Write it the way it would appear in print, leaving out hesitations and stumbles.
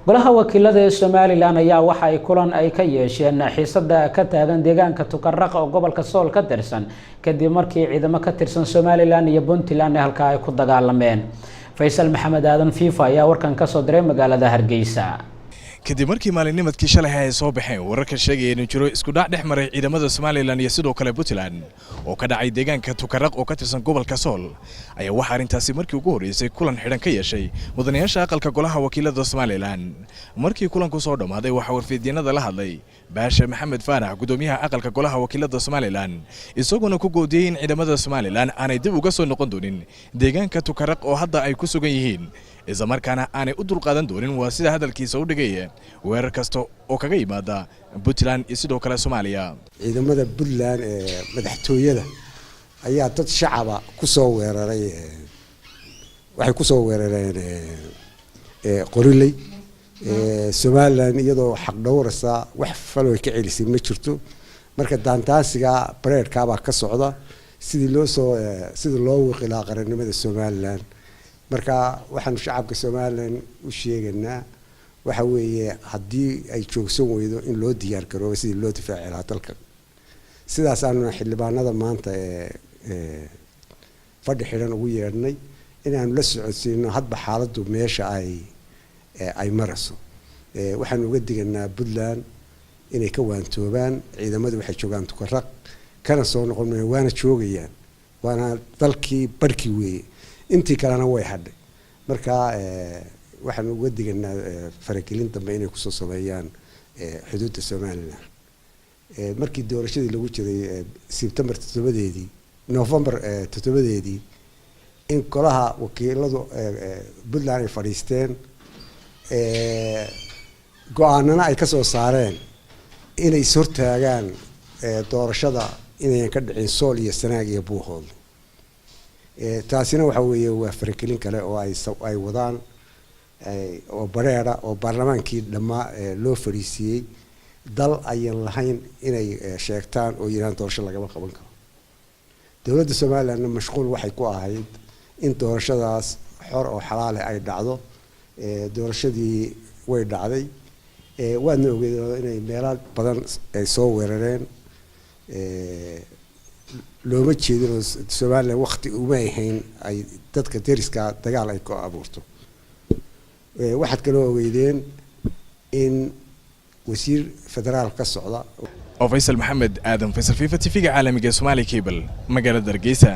golaha wakiilada ee Somaliland ayaa waxa ay kulan ay ka yeesheen xiisada ka taagan deegaanka Tukaraq oo gobolka Sool ka tirsan kadib markii ciidamo ka tirsan Somaliland iyo Puntland halka ay ku dagaalameen. Faysal Maxamed Aadan FIFA ayaa warkan ka soo diray magaalada Hargeysa. kadib markii maalinimadkii shalay ay soo baxeen wararka sheegaya in jiro isku dhac dhex maray ciidamada Somaliland iyo sidoo kale Puntland oo ka dhacay deegaanka Tukaraq oo ka tirsan gobolka Sool ayaa waxa arintaasi markii ugu horeysay kulan xidhan ka yeeshay mudanayaasha aqalka golaha wakiilada Somaliland markii kulanku soo dhamaaday waxa warfidyeenada la hadlay Baasha Maxamed Faarax gudoomiyaha aqalka golaha wakiilada Somaliland isaguna ku goodiyay in ciidamada Somaliland aanay dib uga soo noqon doonin deegaanka Tukaraq oo hadda ay ku sugan yihiin إذا مركنا أنا أدرك قادن دورين وسيلة هذا الكيس أو دقيقة ويركزتو أو كجي ماذا بوتلان يسدو كلا سوماليا إذا ماذا بوتلان مدحتو يده أيها تشعب كسوة رأي واحد كسوة رأي قريلي سوماليا يدو حق دور الساعة وحفلوا كعيل سميتشرتو مركز دانتاسيا برير كابا كسوعدا سيد لو وقلا قرن ماذا سوماليا marka waxaan shacabka Soomaaliland u sheegaynaa waxa weeye hadii ay joogsan weydo in loo diyaar garoobo sidii loo difaaci lahaa dalka sidaas aanu xildhibaanada maanta fadhi xiran ugu yeernay inaan la socodsiino hadba xaaladdu meesha ay marayso waxaan uga diganaa Puntland inay ka waantoobaan ciidamadu waxay joogaan Tukaraq kana soo noqon waana joogayaan waana dalkii barkii weeye intii kalena way hadhay marka waxaan uga diganaa faragelin dambe inay ku soo sameeyaan xuduudda Soomaaliland markii doorashadii lagu jiray September 7deedii November 7deedii in golaha wakiiladu Puntland ay fadhiisteen go'aanana ay ka soo saareen inay sortaagaan doorashada inay ka dhicin Sool iyo Sanaag iyo Buuhood taasina waxa weeye waa faragelin kale oo ay wadaan oo bareera oo baarlamaankii dhamaa loo fariisiyay dal ayaan lahayn inay sheegtaan oo yiraan doorasho laga qaban karo dawladda Soomaaliland mashquul waxay ku ahayd in doorashadaas xor oo xalaal ah ay dhacdo doorashadii way dhacday waana ogeeyay inay meelaha badan ay soo weerareen looma jeedin Soomaaliland waqti uma ahayn ay dadka deriska dagaal ay ku abuurto waxaad kale oo weydeen in wasiir federaal ka socda Faysal Maxamed Aadan Faysal FIFA TV caalamiga Somali Cable magaalada Hargeysa.